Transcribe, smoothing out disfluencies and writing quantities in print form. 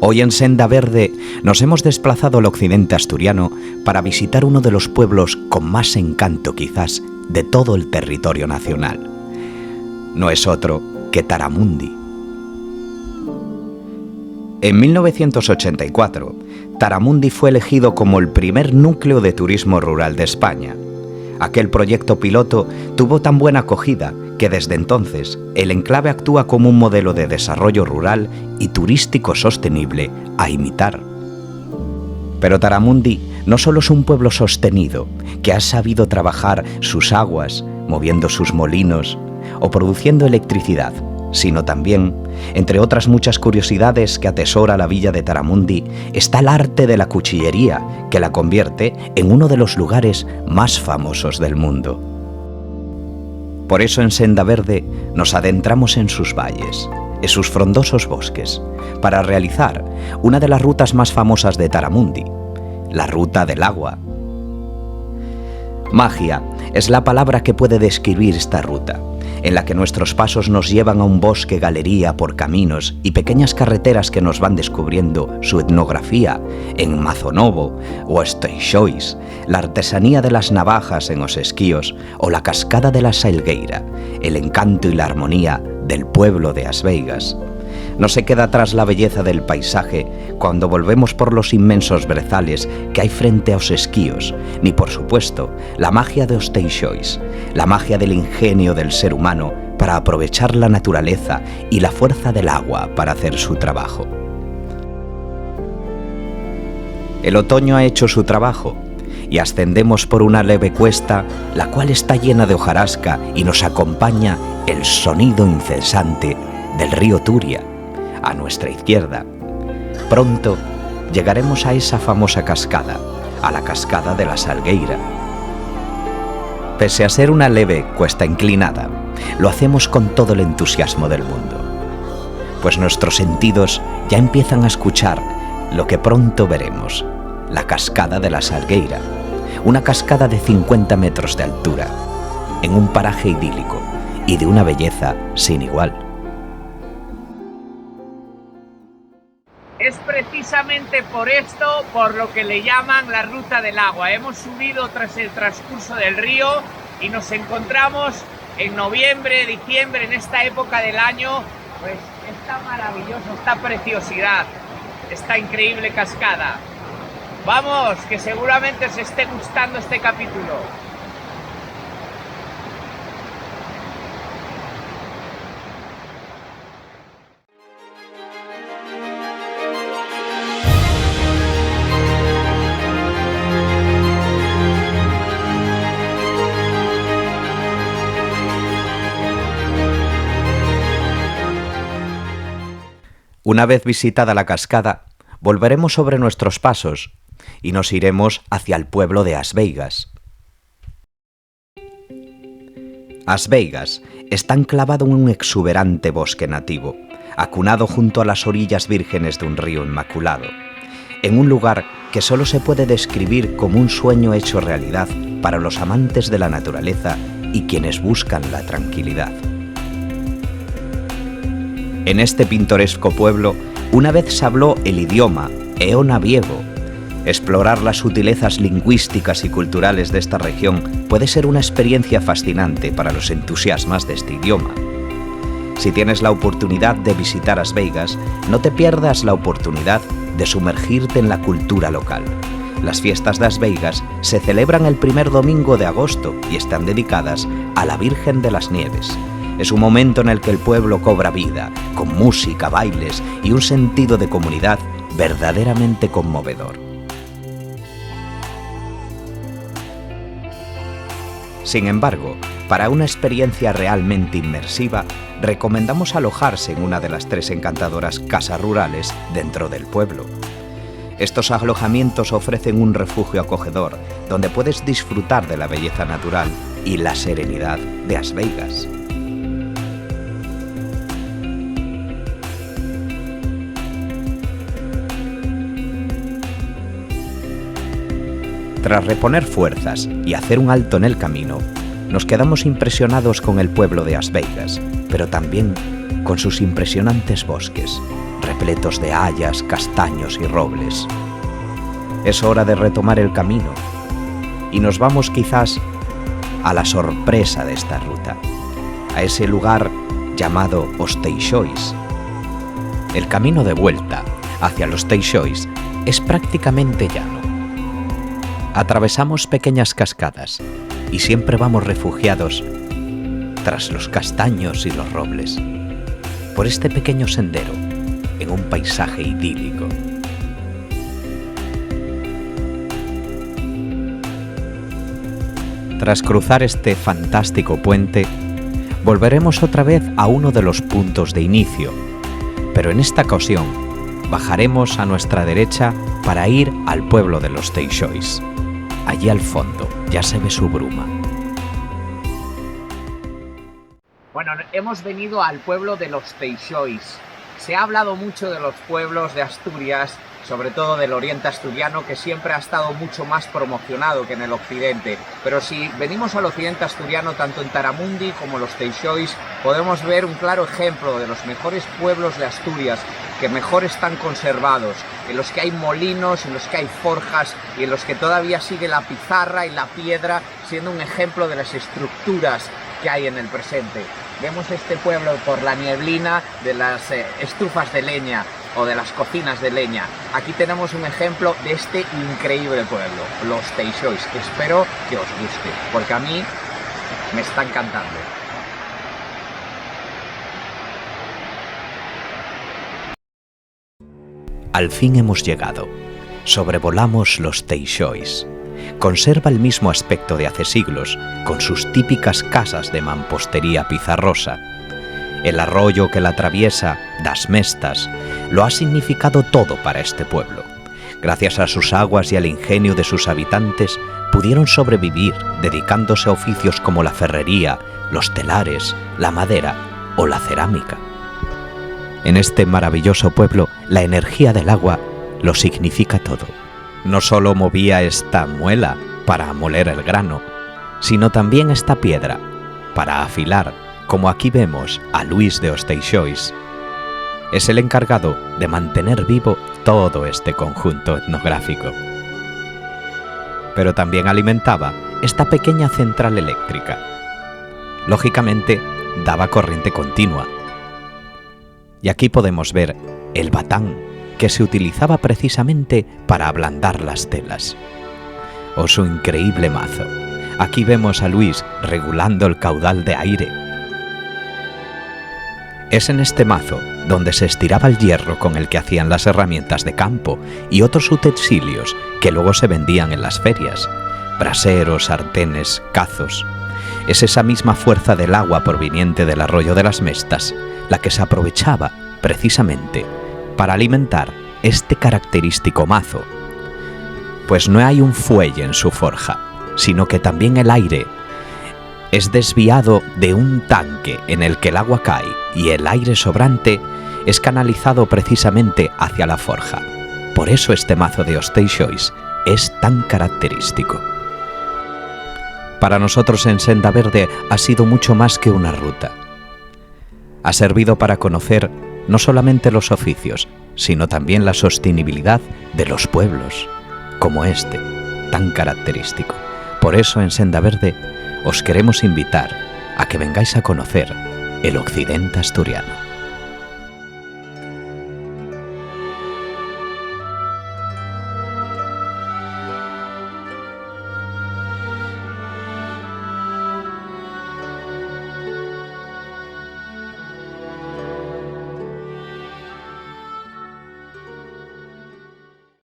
Hoy en Senda Verde nos hemos desplazado al occidente asturiano para visitar uno de los pueblos con más encanto quizás de todo el territorio nacional. No es otro que Taramundi. En 1984, Taramundi fue elegido como el primer núcleo de turismo rural de España. Aquel proyecto piloto tuvo tan buena acogida que desde entonces el enclave actúa como un modelo de desarrollo rural y turístico sostenible a imitar. Pero Taramundi no solo es un pueblo sostenido, que ha sabido trabajar sus aguas, moviendo sus molinos o produciendo electricidad, sino también, entre otras muchas curiosidades que atesora la villa de Taramundi, está el arte de la cuchillería, que la convierte en uno de los lugares más famosos del mundo. Por eso en Senda Verde nos adentramos en sus valles, en sus frondosos bosques, para realizar una de las rutas más famosas de Taramundi, la Ruta del Agua. Magia es la palabra que puede describir esta ruta, en la que nuestros pasos nos llevan a un bosque galería por caminos y pequeñas carreteras que nos van descubriendo su etnografía en Mazonovo o Steixois, la artesanía de las navajas en Os Esquíos o la cascada de la Salgueira, el encanto y la armonía del pueblo de As Veigas. No se queda atrás la belleza del paisaje cuando volvemos por los inmensos brezales que hay frente a Os Esquíos, ni por supuesto la magia de Os Steixois, la magia del ingenio del ser humano para aprovechar la naturaleza y la fuerza del agua para hacer su trabajo. El otoño ha hecho su trabajo y ascendemos por una leve cuesta, la cual está llena de hojarasca y nos acompaña el sonido incesante del río Turia. A nuestra izquierda. Pronto llegaremos a esa famosa cascada, a la cascada de la Salgueira. Pese a ser una leve cuesta inclinada, lo hacemos con todo el entusiasmo del mundo, pues nuestros sentidos ya empiezan a escuchar lo que pronto veremos, la cascada de la Salgueira, una cascada de 50 metros de altura, en un paraje idílico y de una belleza sin igual. Es precisamente por esto por lo que le llaman la Ruta del Agua. Hemos subido tras el transcurso del río y nos encontramos en noviembre, diciembre, en esta época del año, pues está maravilloso, esta preciosidad, esta increíble cascada. Vamos, que seguramente os esté gustando este capítulo. Una vez visitada la cascada, volveremos sobre nuestros pasos y nos iremos hacia el pueblo de As Veigas. As Veigas está enclavado en un exuberante bosque nativo, acunado junto a las orillas vírgenes de un río inmaculado, en un lugar que solo se puede describir como un sueño hecho realidad para los amantes de la naturaleza y quienes buscan la tranquilidad. En este pintoresco pueblo, una vez se habló el idioma eonaviego. Explorar las sutilezas lingüísticas y culturales de esta región puede ser una experiencia fascinante para los entusiastas de este idioma. Si tienes la oportunidad de visitar As Veigas, no te pierdas la oportunidad de sumergirte en la cultura local. Las fiestas de As Veigas se celebran el primer domingo de agosto y están dedicadas a la Virgen de las Nieves. Es un momento en el que el pueblo cobra vida, con música, bailes y un sentido de comunidad verdaderamente conmovedor. Sin embargo, para una experiencia realmente inmersiva, recomendamos alojarse en una de las 3 encantadoras casas rurales dentro del pueblo. Estos alojamientos ofrecen un refugio acogedor donde puedes disfrutar de la belleza natural y la serenidad de As Veigas. Tras reponer fuerzas y hacer un alto en el camino, nos quedamos impresionados con el pueblo de As Veigas, pero también con sus impresionantes bosques, repletos de hayas, castaños y robles. Es hora de retomar el camino y nos vamos quizás a la sorpresa de esta ruta, a ese lugar llamado Os Teixois. El camino de vuelta hacia los Teixois es prácticamente llano. Atravesamos pequeñas cascadas y siempre vamos refugiados tras los castaños y los robles, por este pequeño sendero en un paisaje idílico. Tras cruzar este fantástico puente, volveremos otra vez a uno de los puntos de inicio, pero en esta ocasión bajaremos a nuestra derecha para ir al pueblo de los Teixois. Allí al fondo ya se ve su bruma. Bueno, hemos venido al pueblo de los Teixois. Se ha hablado mucho de los pueblos de Asturias, sobre todo del oriente asturiano, que siempre ha estado mucho más promocionado que en el occidente. Pero si venimos al occidente asturiano, tanto en Taramundi como los Teixois, podemos ver un claro ejemplo de los mejores pueblos de Asturias, que mejor están conservados, en los que hay molinos, en los que hay forjas y en los que todavía sigue la pizarra y la piedra, siendo un ejemplo de las estructuras que hay en el presente. Vemos este pueblo por la nieblina de las estufas de leña o de las cocinas de leña. Aquí tenemos un ejemplo de este increíble pueblo, los Teixois. Espero que os guste, porque a mí me está encantando. Al fin hemos llegado. Sobrevolamos los Teixois. Conserva el mismo aspecto de hace siglos, con sus típicas casas de mampostería pizarrosa. El arroyo que la atraviesa, Das Mestas, lo ha significado todo para este pueblo. Gracias a sus aguas y al ingenio de sus habitantes, pudieron sobrevivir dedicándose a oficios como la ferrería, los telares, la madera o la cerámica. En este maravilloso pueblo, la energía del agua lo significa todo. No solo movía esta muela para moler el grano, sino también esta piedra para afilar, como aquí vemos a Luis de Os Teixois. Es el encargado de mantener vivo todo este conjunto etnográfico. Pero también alimentaba esta pequeña central eléctrica. Lógicamente, daba corriente continua. Y aquí podemos ver el batán, que se utilizaba precisamente para ablandar las telas. O su increíble mazo. Aquí vemos a Luis regulando el caudal de aire. Es en este mazo donde se estiraba el hierro con el que hacían las herramientas de campo y otros utensilios que luego se vendían en las ferias, braseros, sartenes, cazos. Es esa misma fuerza del agua proveniente del arroyo de las Mestas la que se aprovechaba precisamente para alimentar este característico mazo. Pues no hay un fuelle en su forja, sino que también el aire es desviado de un tanque en el que el agua cae y el aire sobrante es canalizado precisamente hacia la forja. Por eso este mazo de Os Teixois es tan característico. Para nosotros en Senda Verde ha sido mucho más que una ruta. Ha servido para conocer no solamente los oficios, sino también la sostenibilidad de los pueblos, como este, tan característico. Por eso en Senda Verde os queremos invitar a que vengáis a conocer el occidente asturiano.